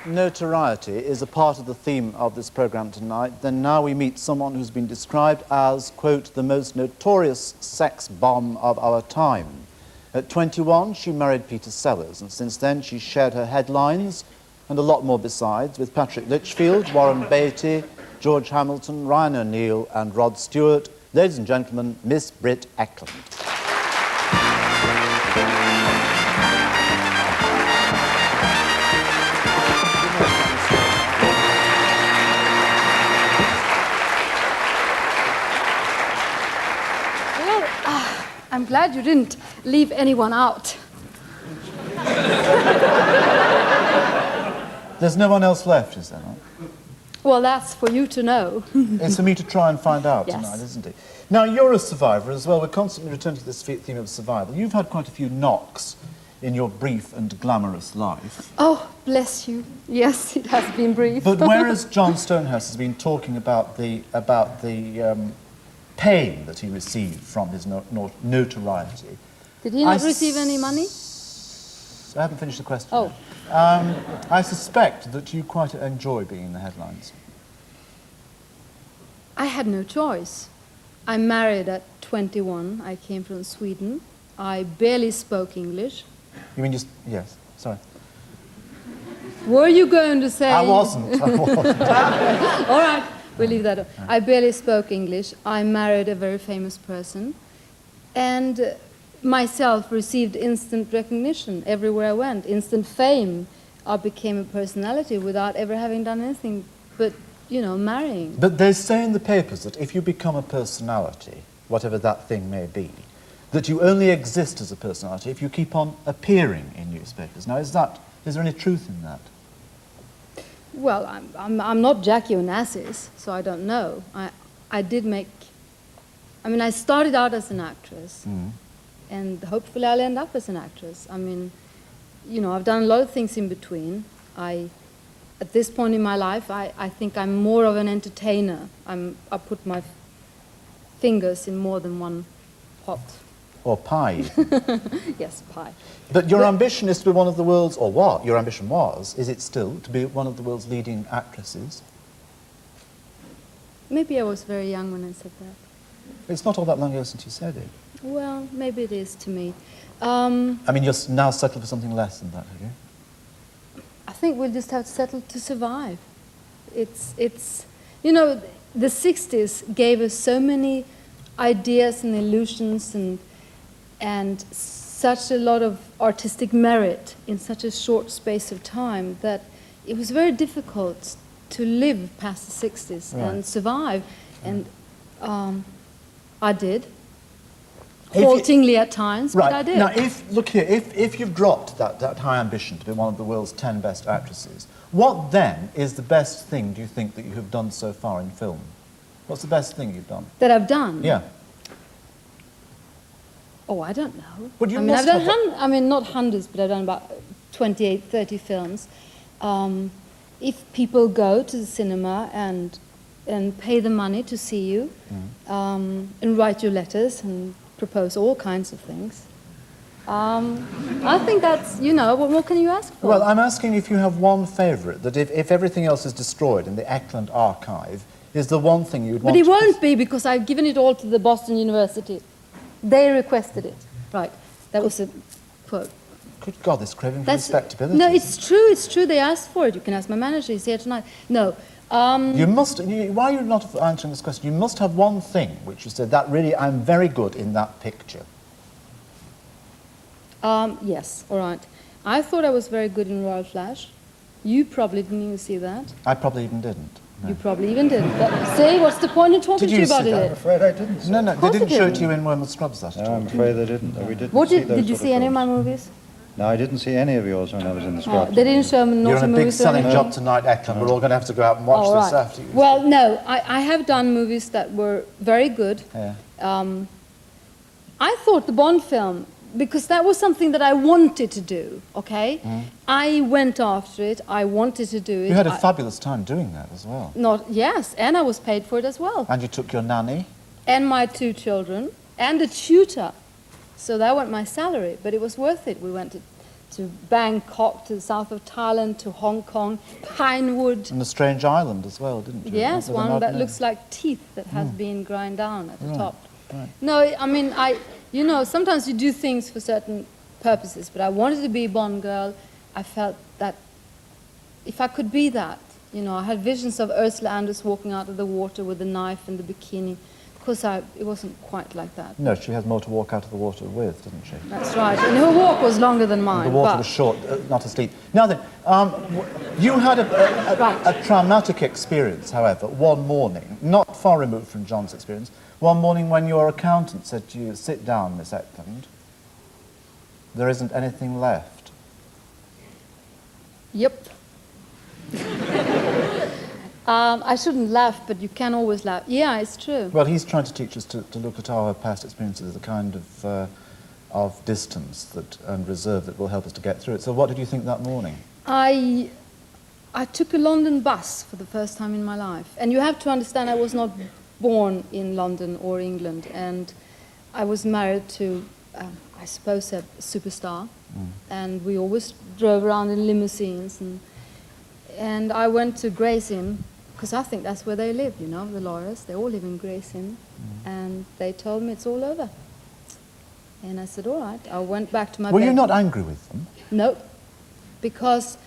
notoriety is a part of the theme of this programme tonight, then now we meet someone who's been described as, quote, the most notorious sex bomb of our time. At 21, she married Peter Sellers, and since then she's shared her headlines, and a lot more besides, with Patrick Litchfield, Warren Beatty, George Hamilton, Ryan O'Neill and Rod Stewart. Ladies and gentlemen, Miss Britt Ekland. I'm glad you didn't leave anyone out. There's no one else left, is there not? Well, that's for you to know. It's for me to try and find out Yes. tonight, isn't it? Now, you're a survivor as well. We're constantly returning to this theme of survival. You've had quite a few knocks in your brief and glamorous life. Oh, bless you. Yes, it has been brief. But whereas John Stonehurst has been talking about the pain that he received from his notoriety... Did he not receive any money? I haven't finished the question. Oh. I suspect that you quite enjoy being in the headlines. I had no choice. I married at 21. I came from Sweden. I barely spoke English. You mean just... Yes, sorry. Were you going to say... I wasn't. All right, we'll leave that. I barely spoke English. I married a very famous person. And myself received instant recognition everywhere I went, instant fame. I became a personality without ever having done anything but, you know, marrying. But they say in the papers that if you become a personality, whatever that thing may be, that you only exist as a personality if you keep on appearing in newspapers. Now, is there any truth in that? Well, I'm not Jackie Onassis, so I don't know. I started out as an actress, and hopefully I'll end up as an actress. I mean, you know, I've done a lot of things in between. At this point in my life, I think I'm more of an entertainer. I put my fingers in more than one pot. Or pie? Yes, pie. But your ambition is to be one of the world's, or what your ambition was, is it still, to be one of the world's leading actresses? Maybe I was very young when I said that. It's not all that long ago since you said it. Well, maybe it is to me. I mean, you're now settled for something less than that, have you? I think we'll just have to settle to survive. It's you know, the 60s gave us so many ideas and illusions and such a lot of artistic merit in such a short space of time that it was very difficult to live past the 60s and survive. And I did. Haltingly at times, but I did. Now, look here, if you've dropped that high ambition to be one of the world's 10 best actresses, what then is the best thing, do you think, that you have done so far in film? What's the best thing you've done? That I've done? Yeah. Oh, I don't know. But you I've done not hundreds, but I've done about 28, 30 films. If people go to the cinema and pay the money to see you, and write you letters and propose all kinds of things, I think that's, you know, what more can you ask for? Well, I'm asking if you have one favourite, that if everything else is destroyed in the Ekland archive, is the one thing you'd want to... But it won't be, because I've given it all to the Boston University. They requested it. Right, that was a quote. Good God, this craving for respectability. No, it's true, they asked for it. You can ask my manager, he's here tonight. No. You must, why are you not answering this question? You must have one thing which you said, that really, I'm very good in that picture. Yes, all right. I thought I was very good in Royal Flash. You probably didn't even see that. I probably even didn't. No. You probably even didn't. But, see, what's the point in talking to you about it? I'm afraid I didn't. No, they didn't show it to you in Wormwood Scrubs that No, I'm afraid they didn't. We didn't. Did you see any of my movies? No, I didn't see any of yours when I was in the Scrubs. They didn't show me You're on a big movies selling job tonight, Ekland. We're all going to have to go out and watch this after you. Well, no, I have done movies that were very good. Yeah. I thought the Bond film, because that was something that I wanted to do, okay? I went after it, I wanted to do it. You had a fabulous time doing that as well. Yes, and I was paid for it as well. And you took your nanny? And my 2 children, and a tutor. So that went my salary, but it was worth it. We went to Bangkok, to the south of Thailand, to Hong Kong, Pinewood. And a strange island as well, didn't you? Yes, With an one odd that name. looks like teeth that has been ground down at the Right, top. right. No, I mean, you know, sometimes you do things for certain purposes, but I wanted to be a Bond girl. I felt that if I could be that, you know, I had visions of Ursula Andress walking out of the water with the knife and the bikini. Of course, it wasn't quite like that. No, she has more to walk out of the water with, doesn't she? That's right. And her walk was longer than mine. The water but was short, not as deep. Now then, you had a traumatic experience, however, one morning, not far removed from John's experience, one morning when your accountant said to you, "Sit down, Miss Ekland. There isn't anything left." Yep. I shouldn't laugh, but you can always laugh. Yeah, it's true. Well, he's trying to teach us to look at our past experiences as a kind of distance and reserve that will help us to get through it. So what did you think that morning? I took a London bus for the first time in my life. And you have to understand I was not born in London or England. And I was married to, I suppose, a superstar. And we always drove around in limousines. And I went to Gray's Inn, because I think that's where they live, you know, the lawyers. They all live in Gray's Inn. And they told me it's all over. And I said, all right. I went back to my Were bed. you not angry with them? No, because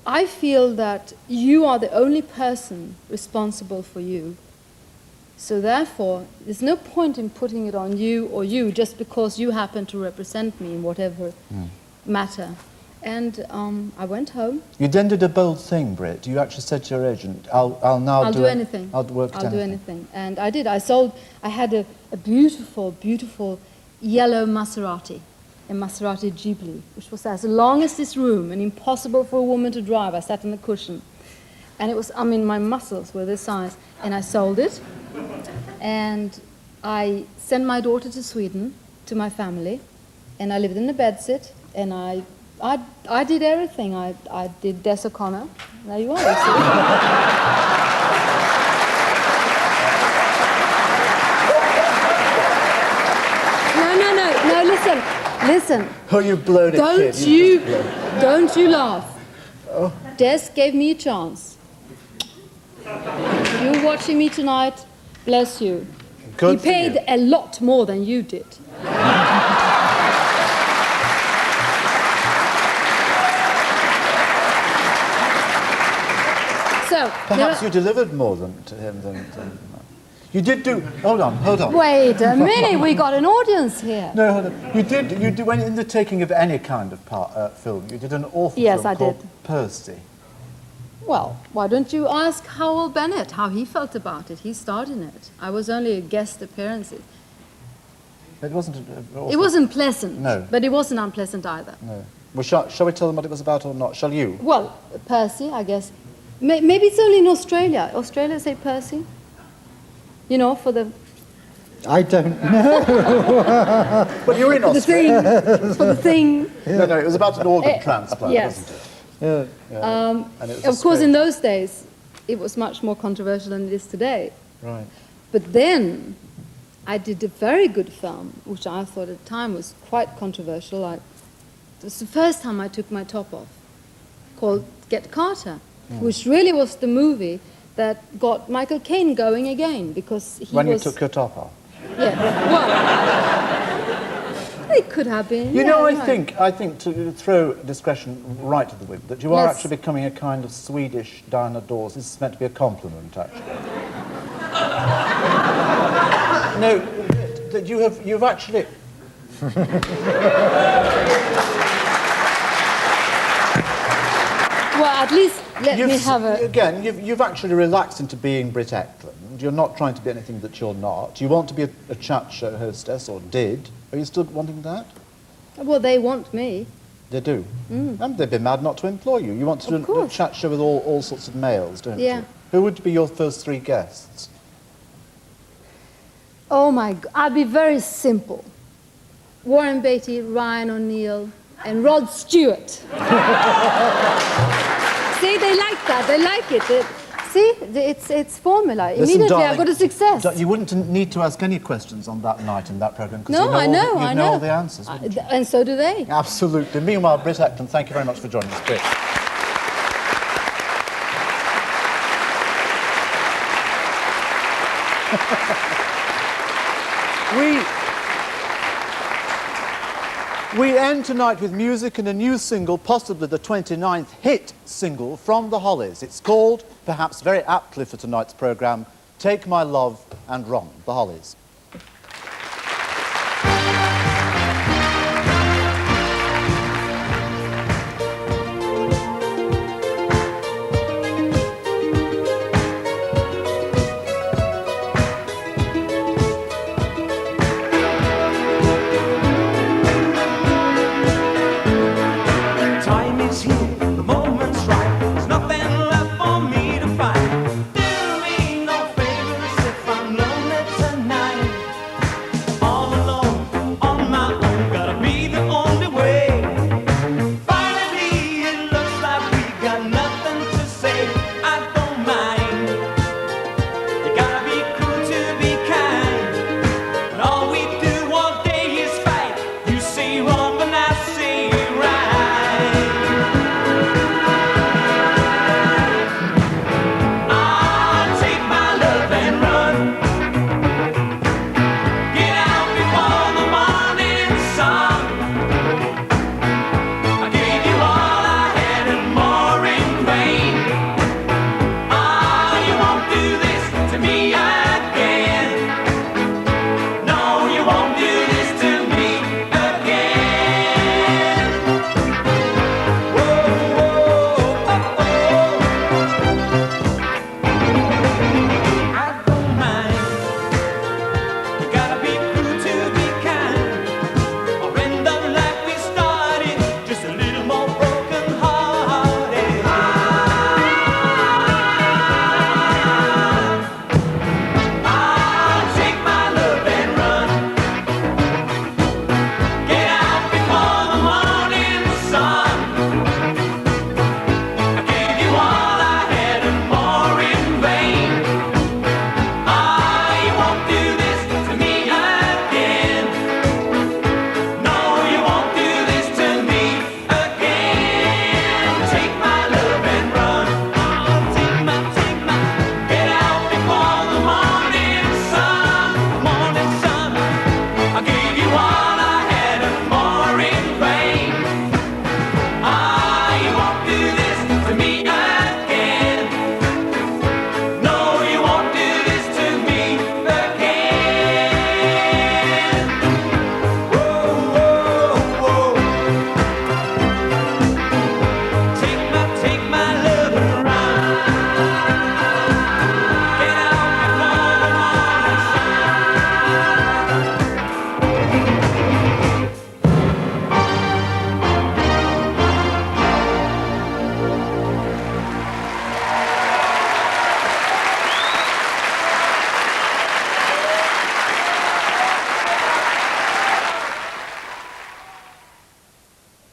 I feel that you are the only person responsible for you. So therefore, there's no point in putting it on you or you just because you happen to represent me in whatever matter. And I went home. You then did a bold thing, Britt. You actually said to your agent, I'll now do anything. I'll work at I'll do anything. And I did. I had a beautiful, beautiful yellow Maserati, a Maserati Ghibli, which was as long as this room and impossible for a woman to drive. I sat on the cushion. And it was, I mean, my muscles were this size. And I sold it. And I sent my daughter to Sweden, to my family. And I lived in a bedsit. And I did everything. I did Des O'Connor. There you are, you see. No, listen. Oh, you've blown it, kid. Don't you laugh. Oh. Des gave me a chance. You're watching me tonight, bless you. Good he paid a lot more than you did. So, perhaps you delivered more to him than you did do. Hold on. Wait a minute, we got an audience here. No, hold on. You did when in the taking of any kind of film, you did an awful film called Percy. Well, why don't you ask Howell Bennett how he felt about it? He starred in it. I was only a guest appearance. It wasn't. It wasn't pleasant. No. But it wasn't unpleasant either. No. Well, shall we tell them what it was about or not? Shall you? Well, Percy, I guess. Maybe it's only in Australia. Australia say Percy. You know, for the... I don't know. But you're in Australia. For the thing. No, it was about an organ transplant, yes. wasn't it? Yeah. And it was of course, in those days, it was much more controversial than it is today. Right. But then, I did a very good film, which I thought at the time was quite controversial. It was the first time I took my top off, called Get Carter, which really was the movie that got Michael Caine going again, because he when was... you took your top off? Yeah, well, it could have been. You know, I think to throw discretion right to the wind, that you are Yes. actually becoming a kind of Swedish Diana Dawes. This is meant to be a compliment, actually. No, that you've actually... Well, at least let me have a... Again, you've actually relaxed into being Britt Ekland. You're not trying to be anything that you're not. You want to be a chat show hostess, or did. Are you still wanting that? Well, they want me. They do. And they'd be mad not to employ you. You want to do a chat show with all sorts of males, don't Yeah. you? Who would be your first three guests? Oh my God, I'd be very simple. Warren Beatty, Ryan O'Neill, and Rod Stewart. See, they like that. They like it. See, it's formula. Listen, Immediately I darling, got a success. You wouldn't need to ask any questions on that night in that programme because No, I know, you know all the answers. wouldn't you? And so do they. Absolutely. Meanwhile, Britt Ekland, thank you very much for joining us. Britt. We end tonight with music and a new single, possibly the 29th hit single from The Hollies. It's called, perhaps very aptly for tonight's programme, Take My Love and Run, The Hollies.